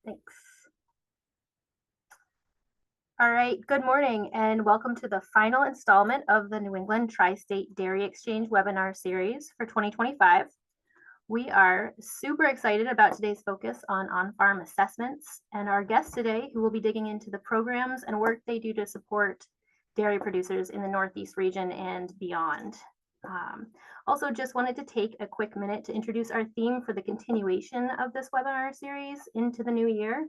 Thanks. All right, good morning and welcome to the final installment of the New England Tri-State Dairy Exchange webinar series for 2025. We are super excited about today's focus on on-farm assessments and our guest today who will be digging into the programs and work they do to support dairy producers in the Northeast region and beyond. Also, just wanted to take a quick minute to introduce our theme for the continuation of this webinar series into the new year.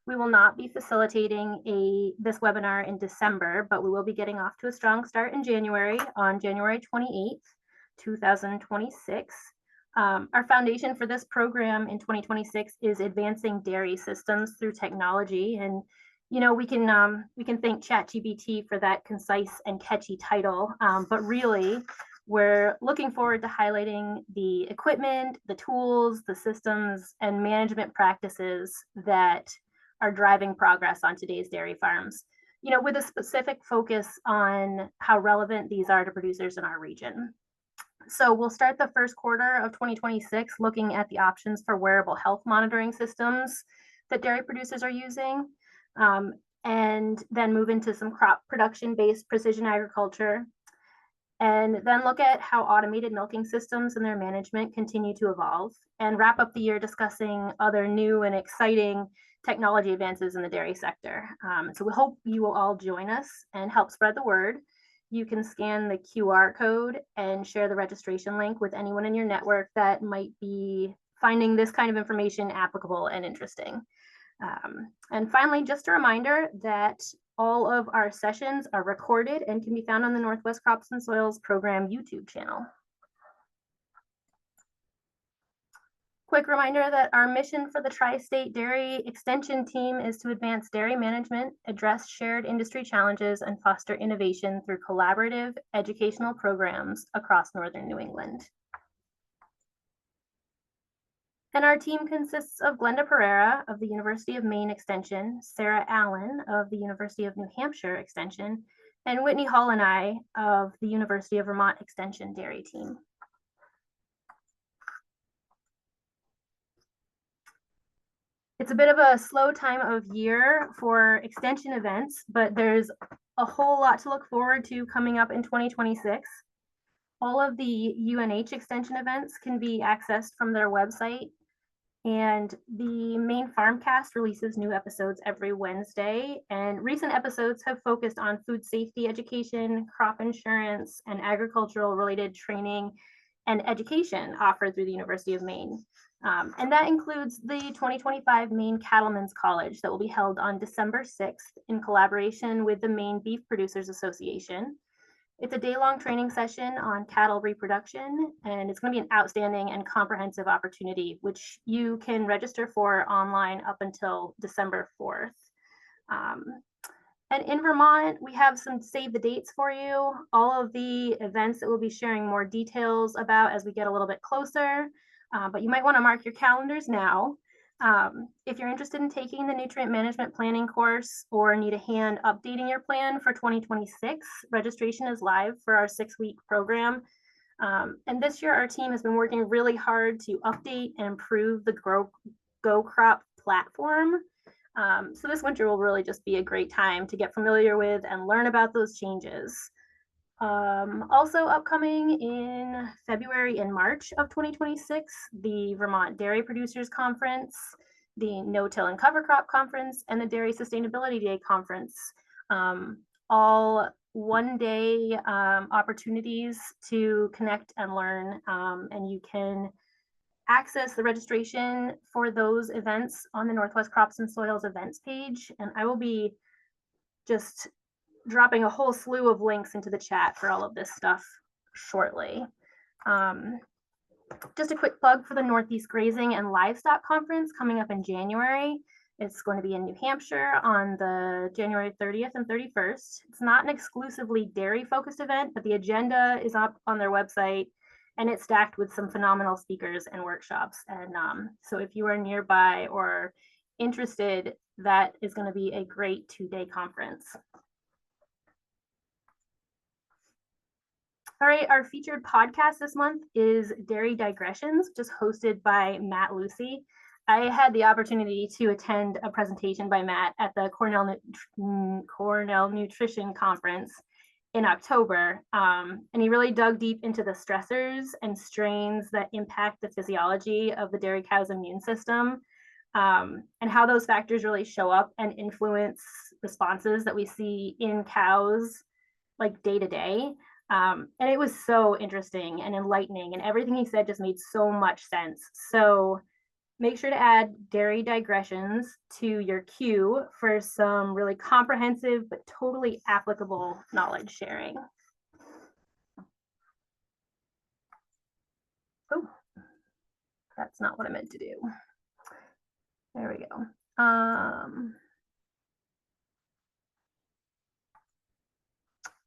We will not be facilitating this webinar in December, but we will be getting off to a strong start in January on January 28th, 2026. Our foundation for this program in 2026 is advancing dairy systems through technology. And, you know, we can thank ChatGPT for that concise and catchy title, but really, we're looking forward to highlighting the equipment, the tools, the systems, and management practices that are driving progress on today's dairy farms, you know, with a specific focus on how relevant these are to producers in our region. So we'll start the first quarter of 2026 looking at the options for wearable health monitoring systems that dairy producers are using, and then move into some crop production-based precision agriculture, and then look at how automated milking systems and their management continue to evolve, and wrap up the year discussing other new and exciting technology advances in the dairy sector. So we hope you will all join us and help spread the word. You can scan the QR code and share the registration link with anyone in your network that might be finding this kind of information applicable and interesting. And finally, just a reminder that all of our sessions are recorded and can be found on the Northwest Crops and Soils Program YouTube channel. Quick reminder that our mission for the Tri-State Dairy Extension Team is to advance dairy management, address shared industry challenges, and foster innovation through collaborative educational programs across Northern New England. And our team consists of Glenda Pereira of the University of Maine Extension, Sarah Allen of the University of New Hampshire Extension, and Whitney Hall and I of the University of Vermont Extension Dairy Team. It's a bit of a slow time of year for extension events, but there's a whole lot to look forward to coming up in 2026. All of the UNH extension events can be accessed from their website, and the Maine Farmcast releases new episodes every Wednesday, and recent episodes have focused on food safety education, crop insurance, and agricultural related training and education offered through the University of Maine. And that includes the 2025 Maine Cattlemen's College that will be held on December 6th in collaboration with the Maine Beef Producers Association. It's a day-long training session on cattle reproduction, and it's going to be an outstanding and comprehensive opportunity, which you can register for online up until December 4th. And in Vermont, we have some save the dates for you, all of the events that we'll be sharing more details about as we get a little bit closer, but you might want to mark your calendars now. If you're interested in taking the nutrient management planning course or need a hand updating your plan for 2026, registration is live for our 6-week program. And this year, our team has been working really hard to update and improve the Go Crop platform. So this winter will really just be a great time to get familiar with and learn about those changes. Also upcoming in February and March of 2026, the Vermont Dairy Producers Conference, the No-Till and Cover Crop Conference, and the Dairy Sustainability Day Conference, all one-day opportunities to connect and learn, and you can access the registration for those events on the Northwest Crops and Soils events page, and I will be just dropping a whole slew of links into the chat for all of this stuff shortly. Just a quick plug for the Northeast Grazing and Livestock Conference coming up in January. It's going to be in New Hampshire on the January 30th and 31st. It's not an exclusively dairy-focused event, but the agenda is up on their website, and it's stacked with some phenomenal speakers and workshops. And so if you are nearby or interested, that is going to be a great 2-day conference. All right, our featured podcast this month is Dairy Digressions, just hosted by Matt Lucy. I had the opportunity to attend a presentation by Matt at the Cornell Nutrition Conference in October. And he really dug deep into the stressors and strains that impact the physiology of the dairy cow's immune system, and how those factors really show up and influence responses that we see in cows like day to day. And it was so interesting and enlightening, and everything he said just made so much sense. So make sure to add dairy digressions to your queue for some really comprehensive but totally applicable knowledge sharing. Oh, that's not what I meant to do. There we go.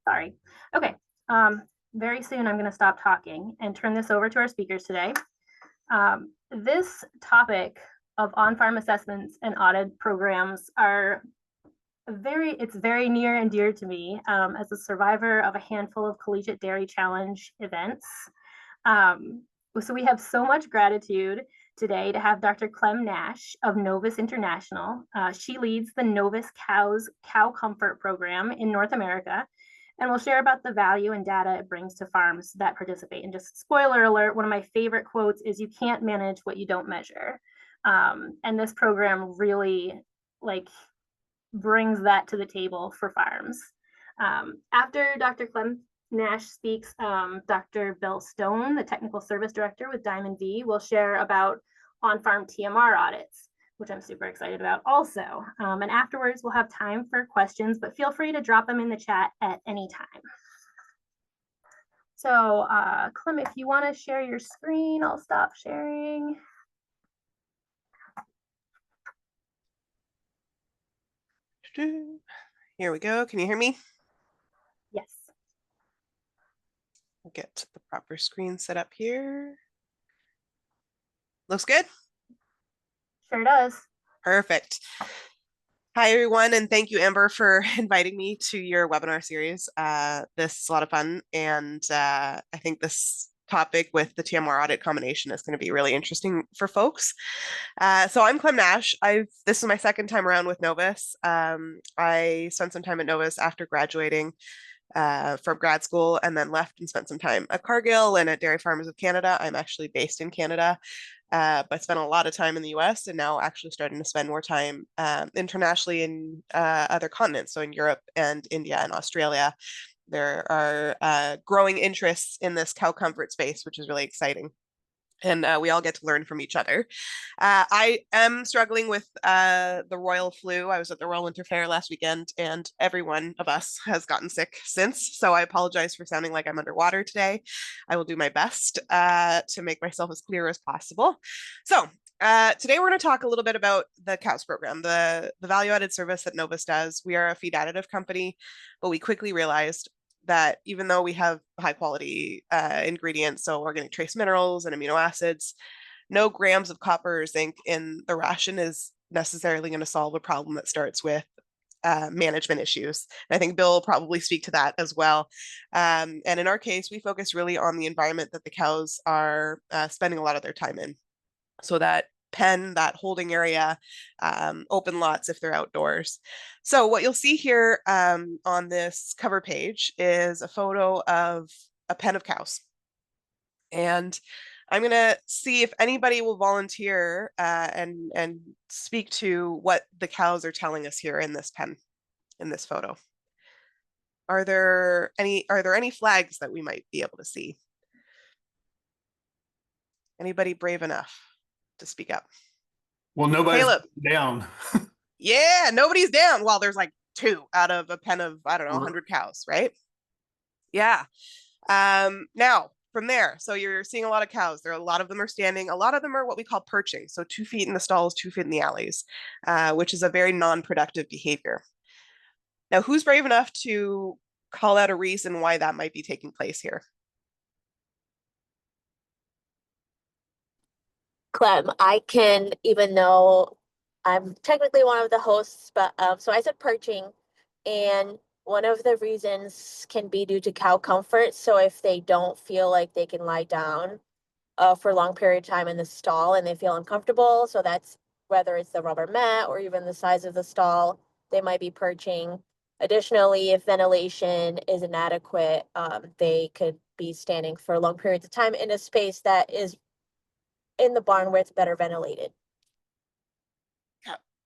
Sorry. Okay. Very soon I'm going to stop talking and turn this over to our speakers today. This topic of on-farm assessments and audit programs it's very near and dear to me, as a survivor of a handful of Collegiate Dairy Challenge events. So we have so much gratitude today to have Dr. Clem Nash of NOVUS International. She leads the NOVUS Cow Comfort Program in North America, and we'll share about the value and data it brings to farms that participate. And just spoiler alert, one of my favorite quotes is, "You can't manage what you don't measure." And this program really brings that to the table for farms. After Dr. Clem Nash speaks, Dr. Bill Stone, the Technical Service Director with Diamond V, will share about on-farm TMR audits, which I'm super excited about also. And afterwards, we'll have time for questions, but feel free to drop them in the chat at any time. So Clem, if you want to share your screen, I'll stop sharing. Here we go. Can you hear me? Yes. I'll get the proper screen set up here. Looks good? Sure does. Perfect. Hi, everyone, and thank you, Amber, for inviting me to your webinar series. This is a lot of fun, and I think this topic with the TMR audit combination is going to be really interesting for folks. So I'm Clem Nash. This is my second time around with NOVUS. I spent some time at NOVUS after graduating from grad school, and then left and spent some time at Cargill and at Dairy Farmers of Canada. I'm actually based in Canada, but spent a lot of time in the US, and now actually starting to spend more time internationally in other continents, so in Europe and India and Australia. There are growing interests in this cow comfort space, which is really exciting. And we all get to learn from each other. I am struggling with the royal flu. I was at the Royal Winter Fair last weekend, and every one of us has gotten sick since. So I apologize for sounding like I'm underwater today. I will do my best to make myself as clear as possible. So today we're going to talk a little bit about the C.O.W.S program, the value-added service that NOVUS does. We are a feed additive company, but we quickly realized that even though we have high quality ingredients, so organic trace minerals and amino acids, no grams of copper or zinc in the ration is necessarily going to solve a problem that starts with management issues. And I think Bill will probably speak to that as well. And in our case, we focus really on the environment that the cows are spending a lot of their time in. So that pen, that holding area, open lots if they're outdoors. So what you'll see here on this cover page is a photo of a pen of cows. And I'm going to see if anybody will volunteer and speak to what the cows are telling us here in this pen, in this photo. Are there any flags that we might be able to see? Anybody brave enough to speak up? Well, nobody's down. Yeah, nobody's down. Well, there's like 2 out of a pen of, I don't know, 100 cows, right? Yeah. Now, from there, so you're seeing a lot of cows. A lot of them are standing. A lot of them are what we call perching. So 2 feet in the stalls, 2 feet in the alleys, which is a very non-productive behavior. Now, who's brave enough to call out a reason why that might be taking place here? Clem, I can, even though I'm technically one of the hosts, but so I said perching, and one of the reasons can be due to cow comfort. So if they don't feel like they can lie down, for a long period of time in the stall and they feel uncomfortable. So that's whether it's the rubber mat or even the size of the stall, they might be perching. Additionally, if ventilation is inadequate, they could be standing for long periods of time in a space that is in the barn where it's better ventilated.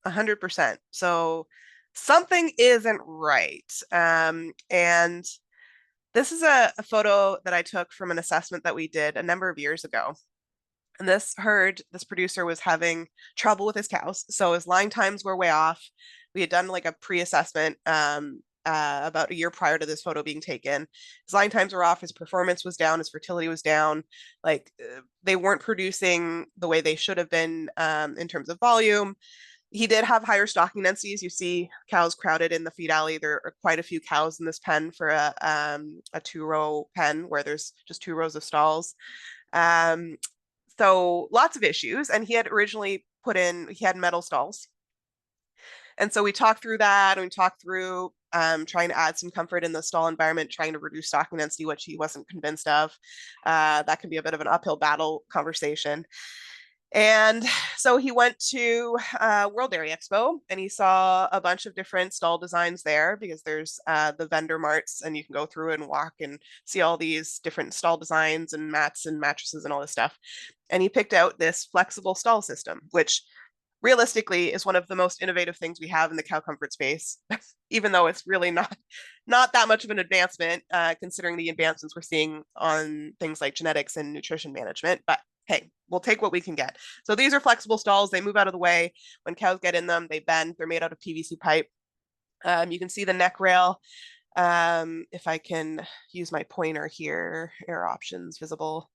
100%. So something isn't right. And this is a photo that I took from an assessment that we did a number of years ago. And this producer was having trouble with his cows. So his line times were way off. We had done like a pre-assessment about a year prior to this photo being taken. His line times were off. His performance was down. His fertility was down. Like they weren't producing the way they should have been in terms of volume. He did have higher stocking densities. You see cows crowded in the feed alley. There are quite a few cows in this pen for a 2-row pen where there's just 2 rows of stalls. So lots of issues. And he had originally he had metal stalls. And so we talked through that, and we talked through trying to add some comfort in the stall environment, trying to reduce stocking density, which he wasn't convinced of. That can be a bit of an uphill battle conversation. And so he went to World Dairy Expo, and he saw a bunch of different stall designs there, because there's the vendor marts, and you can go through and walk and see all these different stall designs and mats and mattresses and all this stuff. And he picked out this flexible stall system, which realistically is one of the most innovative things we have in the cow comfort space, even though it's really not that much of an advancement, considering the advancements we're seeing on things like genetics and nutrition management. But hey, we'll take what we can get. So these are flexible stalls. They move out of the way. When cows get in them, they bend. They're made out of PVC pipe. You can see the neck rail. If I can use my pointer here, air options visible.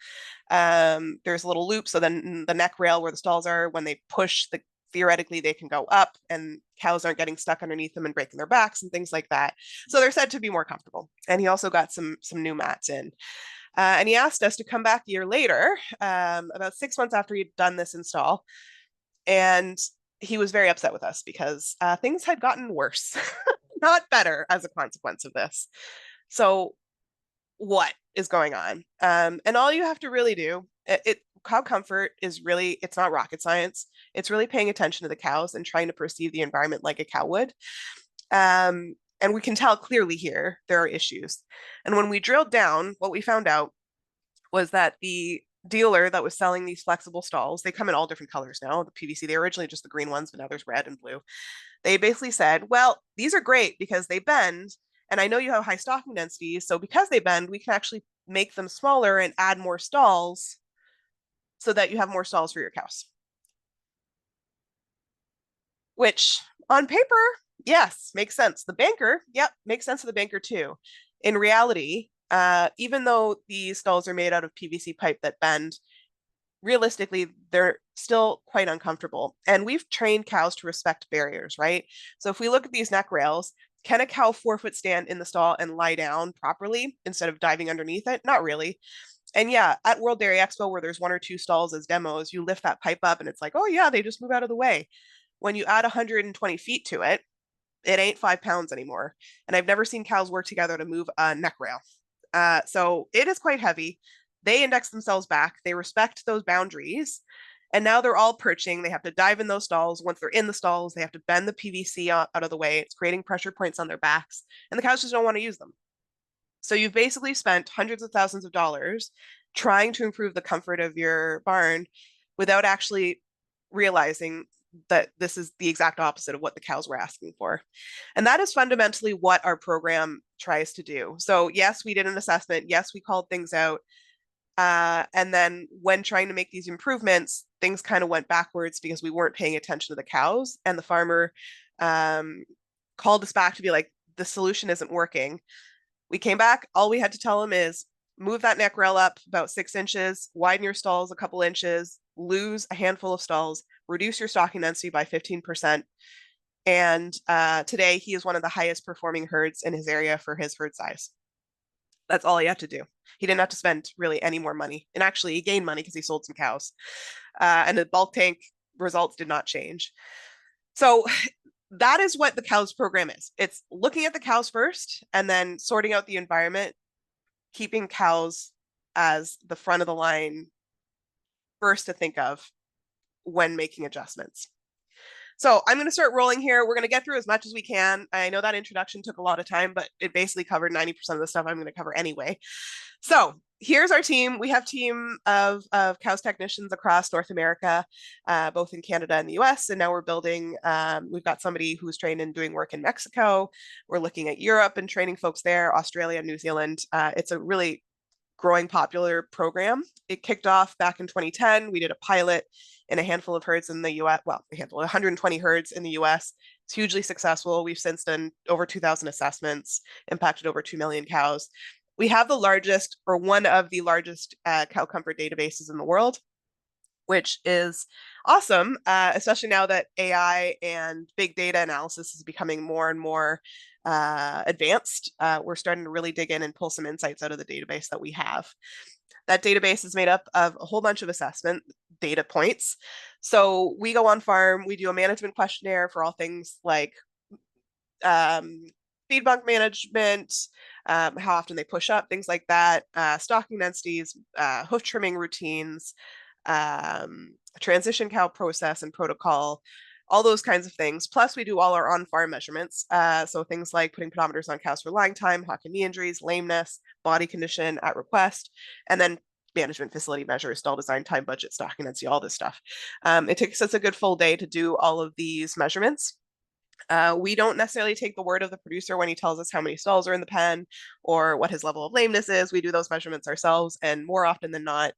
There's a little loop. So then the neck rail where the stalls are, when they push, theoretically they can go up and cows aren't getting stuck underneath them and breaking their backs and things like that. So they're said to be more comfortable. And he also got some new mats in. And he asked us to come back a year later, about 6 months after he'd done this install. And he was very upset with us because things had gotten worse, not better as a consequence of this. So what is going on? And all you have to really do, cow comfort is really, it's not rocket science. It's really paying attention to the cows and trying to perceive the environment like a cow would. And we can tell clearly here there are issues. And when we drilled down, what we found out was that the dealer that was selling these flexible stalls, they come in all different colors now, the PVC, they were originally just the green ones, but now there's red and blue. They basically said, well, these are great because they bend, and I know you have high stocking densities, so because they bend, we can actually make them smaller and add more stalls so that you have more stalls for your cows. Which on paper, yes, makes sense. The banker, yep, makes sense to the banker too. In reality, even though these stalls are made out of PVC pipe that bend, realistically, they're still quite uncomfortable. And we've trained cows to respect barriers, right? So if we look at these neck rails, can a cow 4-foot stand in the stall and lie down properly instead of diving underneath it? Not really. And yeah, at World Dairy Expo, where there's 1 or 2 stalls as demos, you lift that pipe up and it's like, oh yeah, they just move out of the way. When you add 120 feet to it, it ain't 5 pounds anymore. And I've never seen cows work together to move a neck rail. So it is quite heavy. They index themselves back. They respect those boundaries. And now they're all perching. They have to dive in those stalls. Once they're in the stalls, they have to bend the PVC out of the way. It's creating pressure points on their backs. And the cows just don't want to use them. So you've basically spent hundreds of thousands of dollars trying to improve the comfort of your barn without actually realizing that this is the exact opposite of what the cows were asking for. And that is fundamentally what our program tries to do. So yes, we did an assessment. Yes, we called things out. And then when trying to make these improvements, things kind of went backwards because we weren't paying attention to the cows, and the farmer called us back to be like, the solution isn't working. We came back. All we had to tell him is move that neck rail up about 6 inches, widen your stalls a couple inches, lose a handful of stalls, reduce your stocking density by 15%. And today he is one of the highest performing herds in his area for his herd size. That's all he had to do. He didn't have to spend really any more money. And actually he gained money because he sold some cows. And the bulk tank results did not change. So that is what the cows program is. It's looking at the cows first and then sorting out the environment, keeping cows as the front of the line first to think of when making adjustments. So I'm going to start rolling here. We're going to get through as much as we can. I know that introduction took a lot of time, but it basically covered 90% of the stuff I'm going to cover anyway. So here's our team. We have a team of C.O.W.S technicians across North America, both in Canada and the US. And now we're building, we've got somebody who's trained in doing work in Mexico. We're looking at Europe and training folks there, Australia, New Zealand. It's a really growing popular program. It kicked off back in 2010. We did a pilot in a handful of herds in the US, well, a handful, 120 herds in the US. It's hugely successful. We've since done over 2,000 assessments, impacted over 2 million cows. We have the largest, or one of the largest cow comfort databases in the world, which is awesome, especially now that AI and big data analysis is becoming more and more advanced. We're starting to really dig in and pull some insights out of the database that we have. That database is made up of a whole bunch of assessment data points. So we go on farm, we do a management questionnaire for all things like feed bunk management, how often they push up, things like that, stocking densities, hoof trimming routines, transition cow process and protocol, all those kinds of things. Plus, we do all our on-farm measurements. So things like putting pedometers on cows for lying time, hock and knee injuries, lameness, body condition at request, and then management facility measures, stall design, time, budget, stocking density, all this stuff. It takes us a good full day to do all of these measurements. We don't necessarily take the word of the producer when he tells us how many stalls are in the pen or what his level of lameness is. We do those measurements ourselves, and more often than not,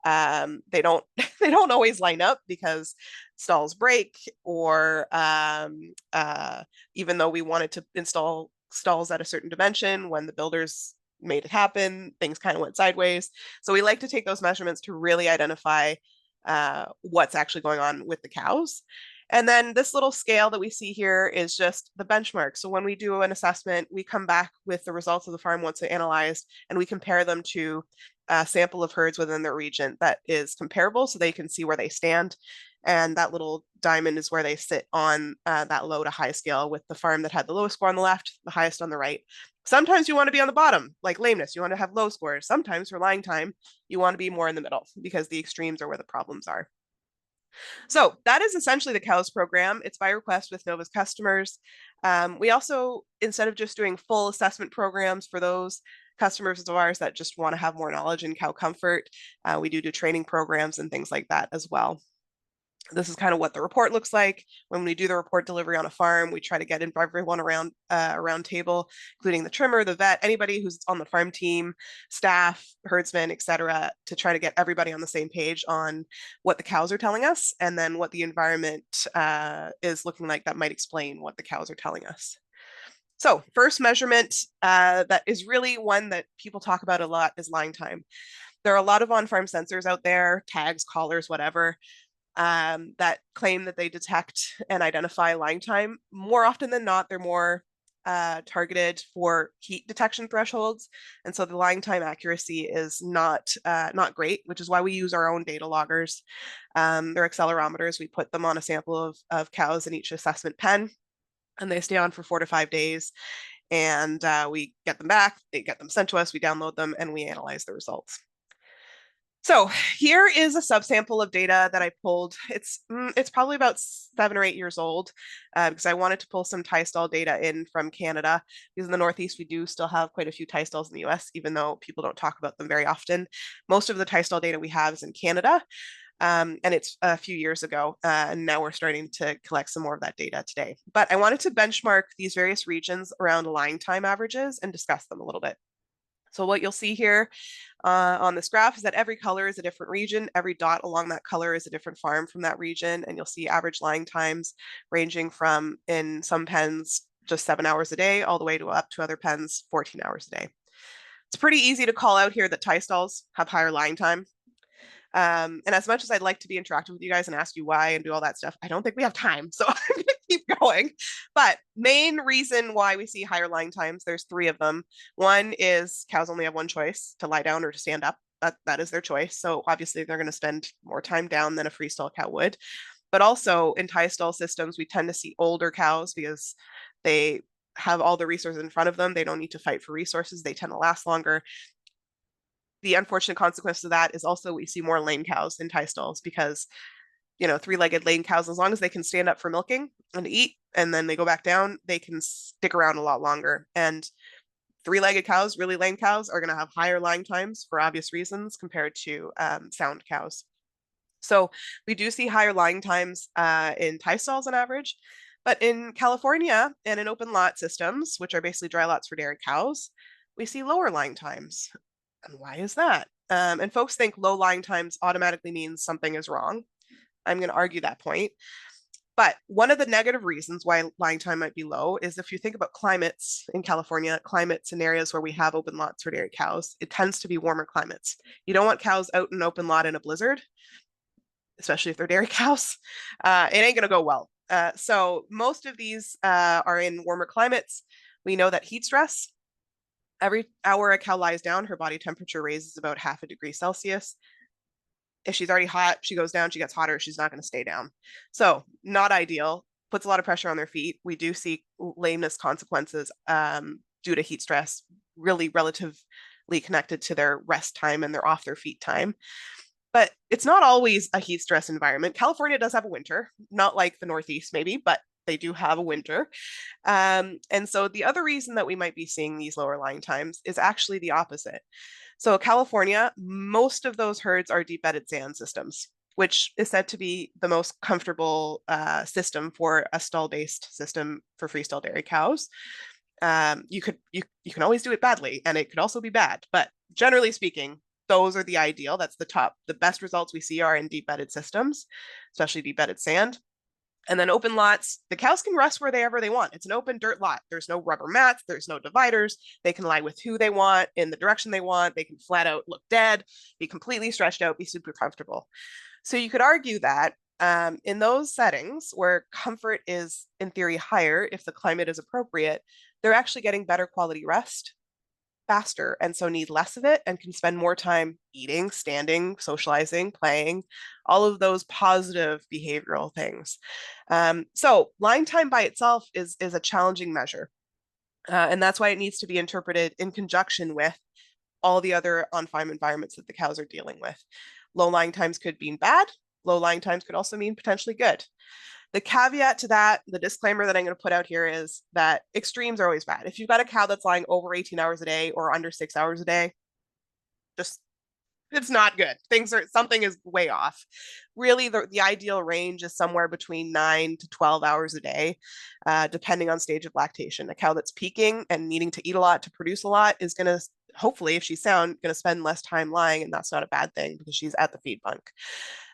they don't they don't always line up because stalls break, or even though we wanted to install stalls at a certain dimension, when the builders made it happen, things kind of went sideways. So we like to take those measurements to really identify what's actually going on with the cows. And then this little scale that we see here is just the benchmark. So when we do an assessment, we come back with the results of the farm once they're analyzed, and we compare them to a sample of herds within their region that is comparable, so they can see where they stand. And that little diamond is where they sit on that low to high scale, with the farm that had the lowest score on the left, the highest on the right. Sometimes you want to be on the bottom, like lameness. You want to have low scores. Sometimes for lying time, you want to be more in the middle, because the extremes are where the problems are. So that is essentially the C.O.W.S program. It's by request with NOVUS customers. We also, instead of just doing full assessment programs for those customers of ours that just want to have more knowledge in cow comfort, we do training programs and things like that as well. This is kind of what the report looks like. When we do the report delivery on a farm, we try to get everyone around a round table, including the trimmer, the vet, anybody who's on the farm team, staff, herdsmen, etc., to try to get everybody on the same page on what the cows are telling us, and then what the environment is looking like that might explain what the cows are telling us. So first measurement that is really one that people talk about a lot is lying time. There are a lot of on-farm sensors out there, tags, collars, whatever, that claim that they detect and identify lying time. More often than not, they're more targeted for heat detection thresholds, and so the lying time accuracy is not great, which is why we use our own data loggers. They're accelerometers. We put them on a sample of cows in each assessment pen, and they stay on for 4 to 5 days. And we get them back, they get them sent to us, we download them, and we analyze the results. So here is a subsample of data that I pulled. It's probably about 7 or 8 years old, because I wanted to pull some tie stall data in from Canada, because in the Northeast we do still have quite a few tie stalls in the US, even though people don't talk about them very often. Most of the tie stall data we have is in Canada, and it's a few years ago, and now we're starting to collect some more of that data today. But I wanted to benchmark these various regions around lying time averages and discuss them a little bit. So what you'll see here on this graph is that every color is a different region. Every dot along that color is a different farm from that region. And you'll see average lying times ranging from, in some pens, just 7 hours a day, all the way to up to other pens, 14 hours a day. It's pretty easy to call out here that tie stalls have higher lying time. And as much as I'd like to be interactive with you guys and ask you why and do all that stuff, I don't think we have time. So I'm going to keep going. But main reason why we see higher lying times, there's 3 of them. One is cows only have one choice, to lie down or to stand up. That is their choice. So obviously they're going to spend more time down than a freestall cow would. But also in tie stall systems, we tend to see older cows because they have all the resources in front of them. They don't need to fight for resources. They tend to last longer. the unfortunate consequence of that is also we see more lame cows in tie stalls because, you know, three-legged lame cows, as long as they can stand up for milking and eat, and then they go back down, they can stick around a lot longer. And three-legged cows, really lame cows, are going to have higher lying times for obvious reasons compared to sound cows. So we do see higher lying times in tie stalls on average. But in California and in open lot systems, which are basically dry lots for dairy cows, we see lower lying times. And why is that? And folks think low lying times automatically means something is wrong. I'm going to argue that point. But one of the negative reasons why lying time might be low is if you think about climates in California, climates in areas where we have open lots for dairy cows, it tends to be warmer climates. You don't want cows out in open lot in a blizzard, especially if they're dairy cows. It ain't going to go well. So most of these are in warmer climates. We know that heat stress, every hour a cow lies down, her body temperature raises about 0.5 degrees Celsius. If she's already hot, she goes down, she gets hotter, she's not going to stay down. So not ideal, puts a lot of pressure on their feet. We do see lameness consequences due to heat stress, really relatively connected to their rest time and their off their feet time. But it's not always a heat stress environment. California does have a winter, not like the Northeast maybe, but they do have a winter. And so the other reason that we might be seeing these lower lying times is actually the opposite. So California, most of those herds are deep bedded sand systems, which is said to be the most comfortable system for a stall-based system for freestall dairy cows. You can always do it badly, and it could also be bad, but generally speaking, those are the ideal. That's the best results we see are in deep bedded systems, especially deep bedded sand. And then open lots, the cows can rest wherever they want. It's an open dirt lot. There's no rubber mats. There's no dividers. They can lie with who they want in the direction they want. They can flat out look dead, be completely stretched out, be super comfortable. So you could argue that in those settings where comfort is in theory higher, if the climate is appropriate, they're actually getting better quality rest faster, and so need less of it and can spend more time eating, standing, socializing, playing, all of those positive behavioral things. So lying time by itself is a challenging measure. And that's why it needs to be interpreted in conjunction with all the other on-farm environments that the cows are dealing with. Low lying times could mean bad. Low lying times could also mean potentially good. The caveat to that, the disclaimer that I'm going to put out here is that extremes are always bad. If you've got a cow that's lying over 18 hours a day or under 6 hours a day, it's not good. Something is way off. Really, the ideal range is somewhere between 9 to 12 hours a day, depending on stage of lactation. A cow that's peaking and needing to eat a lot to produce a lot is going to, hopefully, if she's sound, going to spend less time lying, and that's not a bad thing because she's at the feed bunk.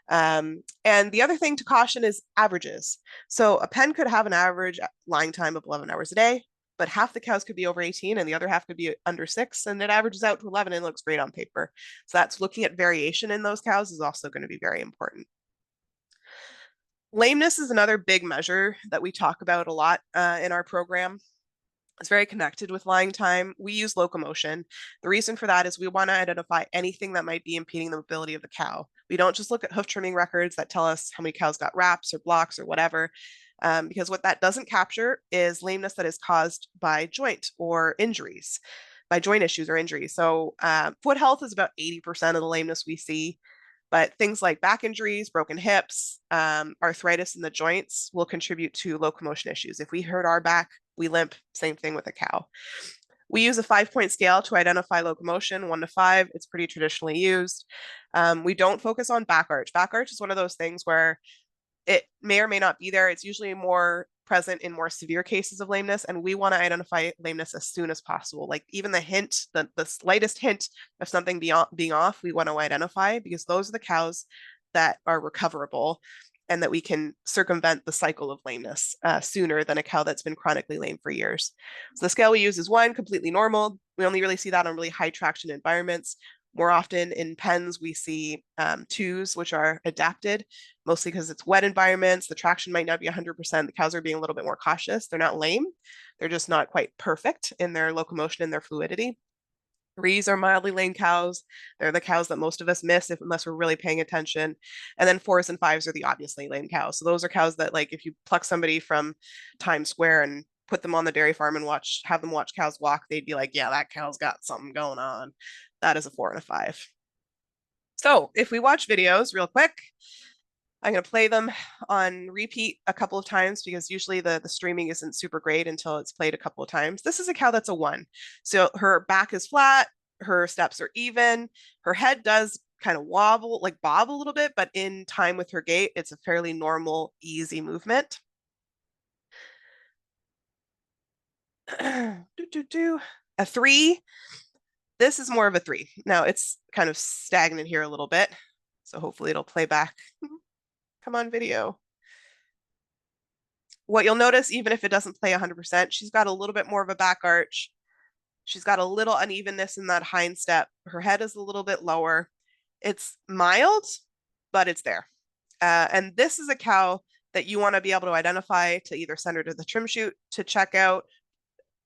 And the other thing to caution is averages. So a pen could have an average lying time of 11 hours a day, but half the cows could be over 18 and the other half could be under 6, and it averages out to 11 and looks great on paper. So that's looking at variation in those cows is also going to be very important. Lameness is another big measure that we talk about a lot in our program. It's very connected with lying time. We use locomotion. The reason for that is we want to identify anything that might be impeding the mobility of the cow. We don't just look at hoof trimming records that tell us how many cows got wraps or blocks or whatever, because what that doesn't capture is lameness that is caused by joint or injuries, by joint issues or injuries. So foot health is about 80% of the lameness we see. But things like back injuries, broken hips, arthritis in the joints will contribute to locomotion issues. If we hurt our back, we limp, same thing with a cow. We use a 5-point scale to identify locomotion, 1 to 5. It's pretty traditionally used. We don't focus on back arch. Back arch is one of those things where it may or may not be there. It's usually more present in more severe cases of lameness, and we want to identify lameness as soon as possible. Like even the hint, the slightest hint of something being off, we want to identify, because those are the cows that are recoverable and that we can circumvent the cycle of lameness sooner than a cow that's been chronically lame for years. So the scale we use is 1, completely normal. We only really see that on really high traction environments. More often in pens, we see 2s, which are adapted, mostly because it's wet environments. The traction might not be 100%. The cows are being a little bit more cautious. They're not lame. They're just not quite perfect in their locomotion and their fluidity. 3s are mildly lame cows. They're the cows that most of us miss unless we're really paying attention. And then 4s and 5s are the obviously lame cows. So those are cows that, like, if you pluck somebody from Times Square and put them on the dairy farm and have them watch cows walk, they'd be like, yeah, that cow's got something going on. that is a 4 and a 5. So if we watch videos real quick, I'm going to play them on repeat a couple of times because usually the streaming isn't super great until it's played a couple of times. This is a cow that's a 1. So her back is flat, her steps are even, her head does kind of wobble, like bob a little bit, but in time with her gait, it's a fairly normal, easy movement. A 3. This is more of a 3. Now it's kind of stagnant here a little bit, so hopefully it'll play back. Come on, video. What you'll notice, even if it doesn't play 100%, she's got a little bit more of a back arch. She's got a little unevenness in that hind step. Her head is a little bit lower. It's mild, but it's there. And this is a cow that you want to be able to identify to either send her to the trim chute to check out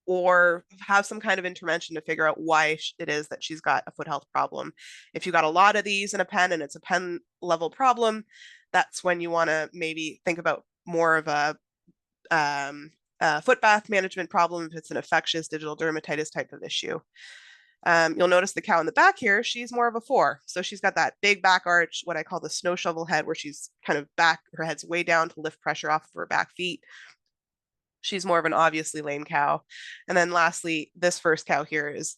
or have some kind of intervention to figure out why it is that she's got a foot health problem. If you got a lot of these in a pen and it's a pen level problem, that's when you want to maybe think about more of a foot bath management problem if it's an infectious digital dermatitis type of issue. You'll notice the cow in the back here, she's more of a 4. So she's got that big back arch, what I call the snow shovel head, where she's kind of back, her head's way down to lift pressure off of her back feet. She's more of an obviously lame cow. And then lastly, this first cow here is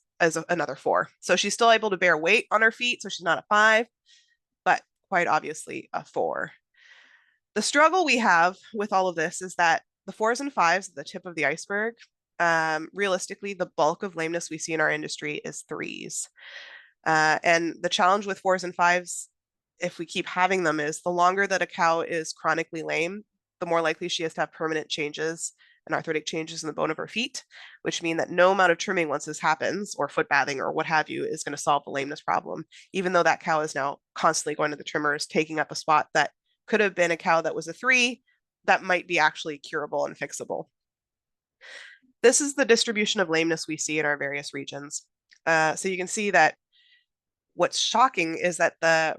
another 4. So she's still able to bear weight on her feet. So she's not a 5, but quite obviously a 4. The struggle we have with all of this is that the 4s and 5s are the tip of the iceberg. Realistically, the bulk of lameness we see in our industry is 3s. And the challenge with 4s and 5s, if we keep having them, is the longer that a cow is chronically lame, the more likely she is to have permanent changes and arthritic changes in the bone of her feet, which mean that no amount of trimming once this happens, or foot bathing or what have you, is going to solve the lameness problem, even though that cow is now constantly going to the trimmers, taking up a spot that could have been a cow that was a 3 that might be actually curable and fixable. This is the distribution of lameness we see in our various regions. So you can see that what's shocking is that the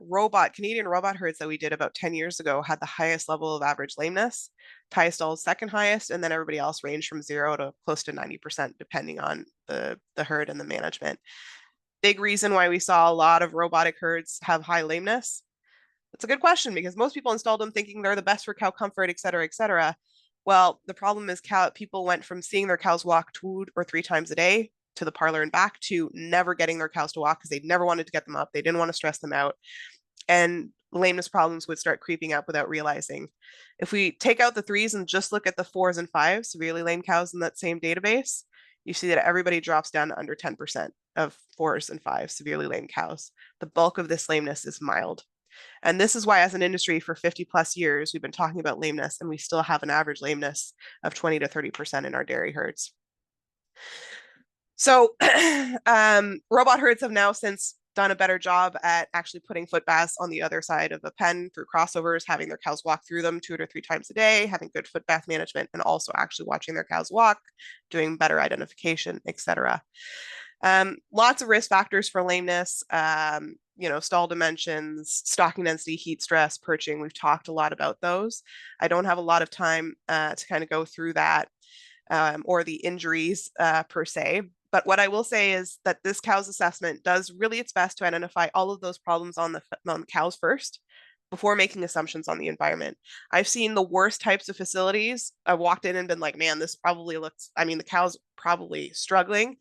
Canadian robot herds that we did about 10 years ago had the highest level of average lameness. Tye-Stall second highest, and then everybody else ranged from 0 to close to 90%, depending on the herd and the management. Big reason why we saw a lot of robotic herds have high lameness. That's a good question because most people installed them thinking they're the best for cow comfort, et cetera, et cetera. Well, the problem is people went from seeing their cows walk 2 or 3 times a day to the parlor and back to never getting their cows to walk because they never wanted to get them up. They didn't want to stress them out. And lameness problems would start creeping up without realizing. If we take out the 3s and just look at the 4s and 5s, severely lame cows in that same database, you see that everybody drops down to under 10% of 4s and 5s severely lame cows. The bulk of this lameness is mild. And this is why, as an industry, for 50 plus years, we've been talking about lameness, and we still have an average lameness of 20 to 30% in our dairy herds. So robot herds have now since done a better job at actually putting foot baths on the other side of the pen through crossovers, having their cows walk through them 2 to 3 times a day, having good foot bath management, and also actually watching their cows walk, doing better identification, etc. Lots of risk factors for lameness, stall dimensions, stocking density, heat stress, perching. We've talked a lot about those. I don't have a lot of time to kind of go through that or the injuries per se. But what I will say is that this cow's assessment does really its best to identify all of those problems on the cows first before making assumptions on the environment. I've seen the worst types of facilities. I walked in and been like, man, this probably looks, the cow's probably struggling.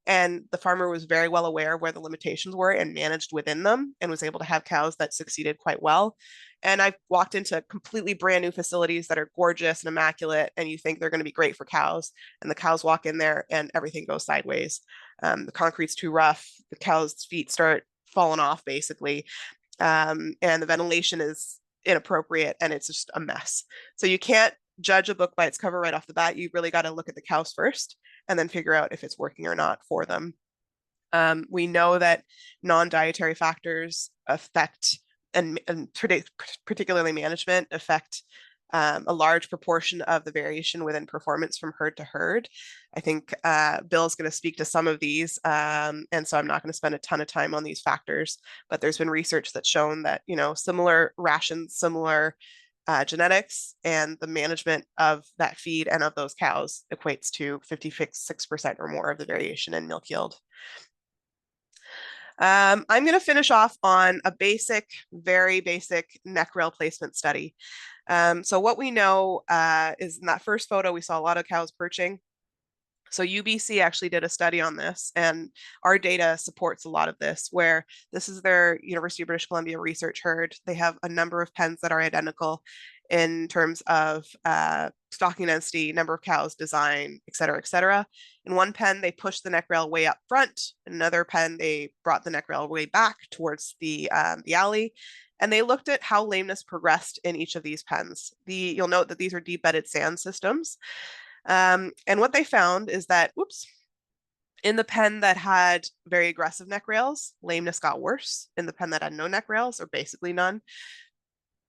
And the farmer was very well aware of where the limitations were and managed within them and was able to have cows that succeeded quite well. And I've walked into completely brand new facilities that are gorgeous and immaculate, and you think they're going to be great for cows. And the cows walk in there and everything goes sideways. The concrete's too rough. The cow's feet start falling off, basically. And the ventilation is inappropriate and it's just a mess. So you can't judge a book by its cover right off the bat. You really got to look at the cows first and then figure out if it's working or not for them. We know that non-dietary factors affect, and particularly management, affect a large proportion of the variation within performance from herd to herd. I think Bill's going to speak to some of these, and so I'm not going to spend a ton of time on these factors, but there's been research that's shown that, similar rations, similar genetics, and the management of that feed and of those cows equates to 56% or more of the variation in milk yield. I'm going to finish off on a very basic neck rail placement study. So what we know is in that first photo, we saw a lot of cows perching. So UBC actually did a study on this, and our data supports a lot of this, where this is their University of British Columbia research herd. They have a number of pens that are identical in terms of stocking density, number of cows, design, et cetera, et cetera. In one pen, they pushed the neck rail way up front. In another pen, they brought the neck rail way back towards the alley. And they looked at how lameness progressed in each of these pens. You'll note that these are deep bedded sand systems. And what they found is that, in the pen that had very aggressive neck rails, lameness got worse. In the pen that had no neck rails, or basically none,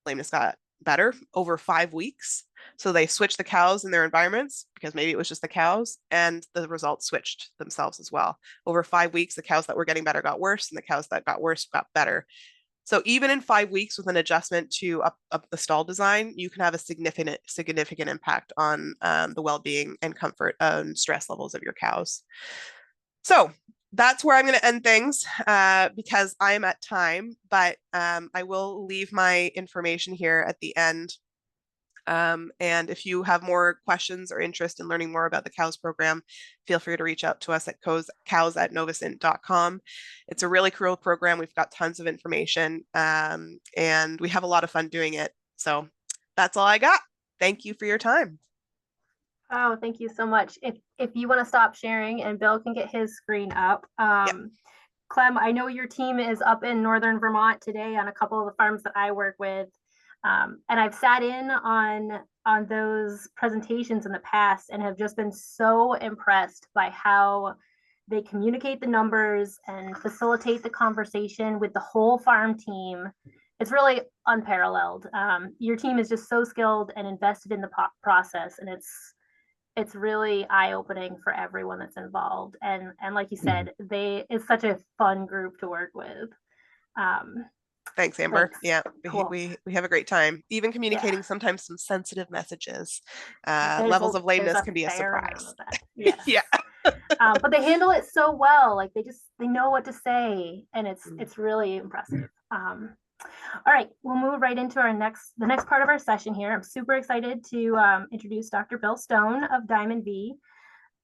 lameness got better over 5 weeks. So they switched the cows in their environments, because maybe it was just the cows, and the results switched themselves as well. Over 5 weeks, the cows that were getting better got worse, and the cows that got worse got better. So even in 5 weeks with an adjustment to up the stall design, you can have a significant impact on the well-being and comfort and stress levels of your cows. So that's where I'm going to end things because I'm at time, but I will leave my information here at the end. And if you have more questions or interest in learning more about the C.O.W.S program, feel free to reach out to us at cows@novusint.com. It's a really cool program. We've got tons of information and we have a lot of fun doing it. So that's all I got. Thank you for your time. Oh, thank you so much. If you want to stop sharing and Bill can get his screen up. Yep. Clem, I know your team is up in northern Vermont today on a couple of the farms that I work with. And I've sat in on those presentations in the past and have just been so impressed by how they communicate the numbers and facilitate the conversation with the whole farm team. It's really unparalleled. Your team is just so skilled and invested in the process, and it's really eye-opening for everyone that's involved. And like you said, it's such a fun group to work with. Thanks, Amber. Thanks. Yeah, Cool. we have a great time. Even communicating sometimes some sensitive messages. Levels of lameness can be a surprise. Yes. Yeah. But they handle it so well. Like they know what to say, and it's really impressive. All right, we'll move right into the next part of our session here. I'm super excited to introduce Dr. Bill Stone of Diamond V.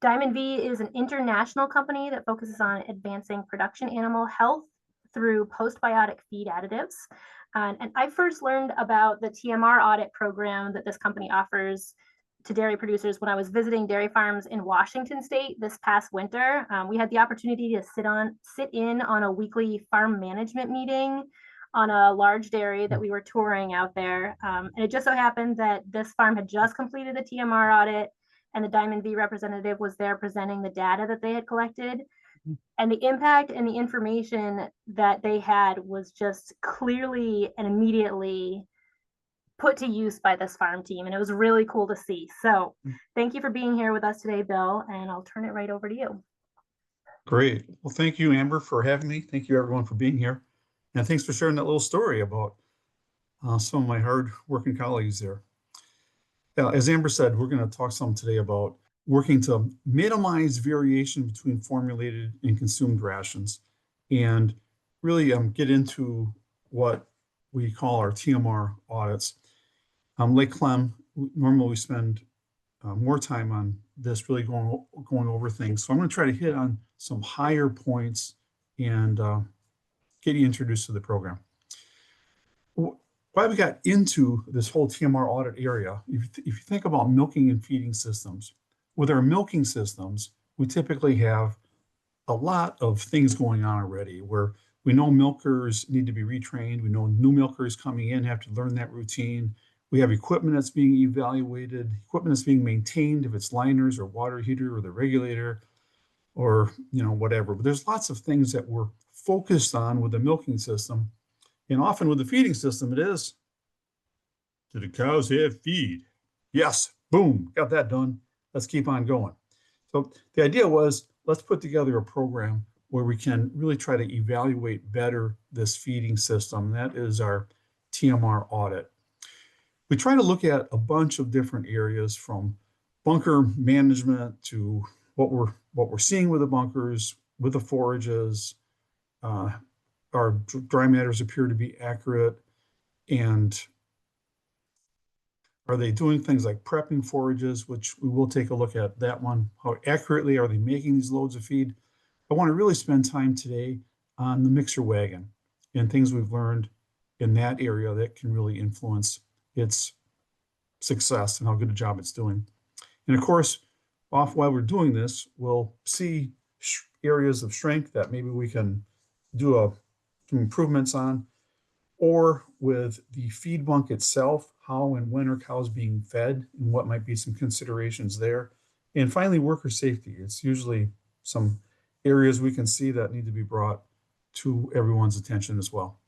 Diamond V is an international company that focuses on advancing production animal health through postbiotic feed additives. And I first learned about the TMR audit program that this company offers to dairy producers when I was visiting dairy farms in Washington State this past winter. We had the opportunity to sit in on a weekly farm management meeting on a large dairy that we were touring out there. And it just so happened that this farm had just completed the TMR audit, and the Diamond V representative was there presenting the data that they had collected. And the impact and the information that they had was just clearly and immediately put to use by this farm team. And it was really cool to see. So thank you for being here with us today, Bill, and I'll turn it right over to you. Great. Well, thank you, Amber, for having me. Thank you, everyone, for being here. And thanks for sharing that little story about some of my hard-working colleagues there. Now, as Amber said, we're going to talk some today about working to minimize variation between formulated and consumed rations, and really get into what we call our TMR audits. Like Clem, normally we spend more time on this, really going over things. So I'm going to try to hit on some higher points and get you introduced to the program. Why we got into this whole TMR audit area, if you think about milking and feeding systems, with our milking systems, we typically have a lot of things going on already, where we know milkers need to be retrained. We know new milkers coming in have to learn that routine. We have equipment that's being evaluated, equipment that's being maintained, if it's liners or water heater or the regulator or whatever. But there's lots of things that we're focused on with the milking system. And often with the feeding system, it is, do the cows have feed? Yes, boom, got that done. Let's keep on going. So the idea was, let's put together a program where we can really try to evaluate better this feeding system. That is our TMR audit. We try to look at a bunch of different areas, from bunker management to what we're seeing with the bunkers, with the forages, our dry matters appear to be accurate, and are they doing things like prepping forages, which we will take a look at that one. How accurately are they making these loads of feed? I want to really spend time today on the mixer wagon and things we've learned in that area that can really influence its success and how good a job it's doing. And of course, while we're doing this, we'll see areas of strength that maybe we can do some improvements on, or with the feed bunk itself, how and when are cows being fed and what might be some considerations there. And finally, worker safety. It's usually some areas we can see that need to be brought to everyone's attention as well.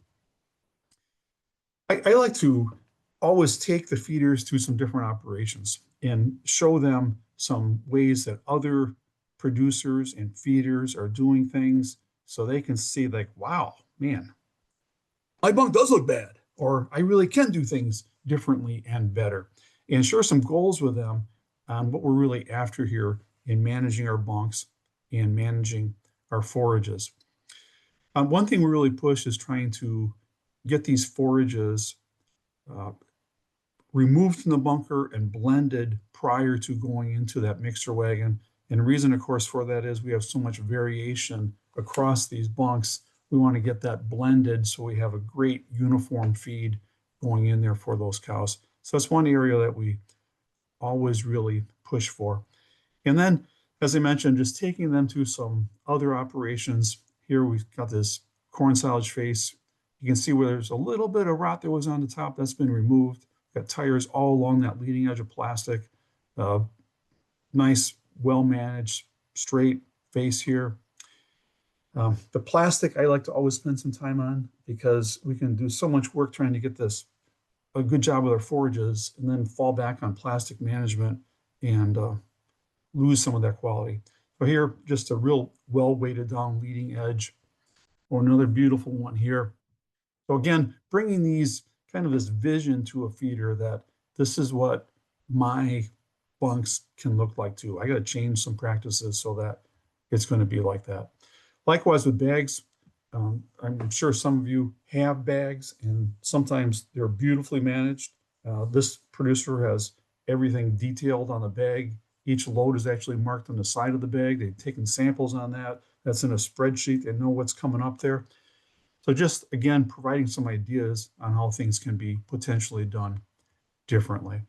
I like to always take the feeders to some different operations and show them some ways that other producers and feeders are doing things so they can see like, wow, man, my bunk does look bad, or I really can do things differently and better, and share some goals with them on what we're really after here in managing our bunks and managing our forages. One thing we really push is trying to get these forages removed from the bunker and blended prior to going into that mixer wagon. And the reason, of course, for that is we have so much variation across these bunks. We want to get that blended so we have a great uniform feed going in there for those cows. So that's one area that we always really push for. And then, as I mentioned, just taking them to some other operations. Here we've got this corn silage face. You can see where there's a little bit of rot that was on the top that's been removed. Got tires all along that leading edge of plastic. Nice, well-managed, straight face here. The plastic I like to always spend some time on because we can do so much work trying to get this a good job with our forages and then fall back on plastic management and lose some of that quality. So here, just a real well-weighted down leading edge, or another beautiful one here. So again, bringing these kind of this vision to a feeder that this is what my bunks can look like too. I got to change some practices so that it's going to be like that. Likewise with bags, I'm sure some of you have bags and sometimes they're beautifully managed. This producer has everything detailed on the bag. Each load is actually marked on the side of the bag. They've taken samples on that. That's in a spreadsheet. They know what's coming up there. So just, again, providing some ideas on how things can be potentially done differently.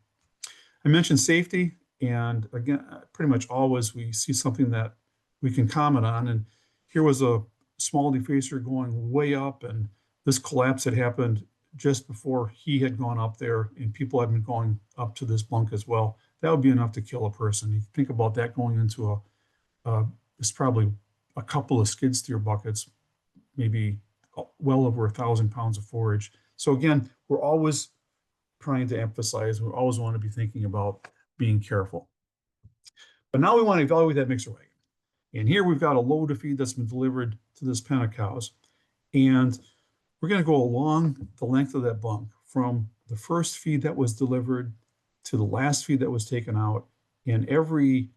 I mentioned safety, and again, pretty much always we see something that we can comment on. And here was a small defacer going way up, and this collapse had happened just before he had gone up there, and people had been going up to this bunk as well. That would be enough to kill a person. You think about that going into it's probably a couple of skid steer buckets, maybe well over 1,000 pounds of forage. So again, we're always trying to emphasize, we always want to be thinking about being careful. But now we want to evaluate that mixer wagon. And here we've got a load of feed that's been delivered to this pen of cows. And we're going to go along the length of that bunk from the first feed that was delivered to the last feed that was taken out. And every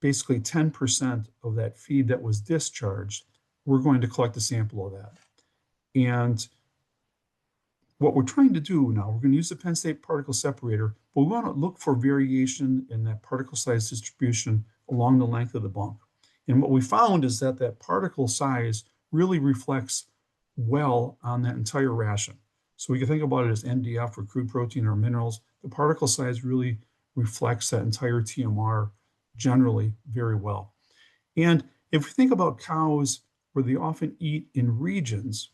basically 10% of that feed that was discharged, we're going to collect a sample of that. And what we're trying to do now, we're going to use the Penn State particle separator, but we want to look for variation in that particle size distribution along the length of the bunk. And what we found is that that particle size really reflects well on that entire ration. So we can think about it as NDF or crude protein or minerals. The particle size really reflects that entire TMR generally very well. And if we think about cows where they often eat in regions,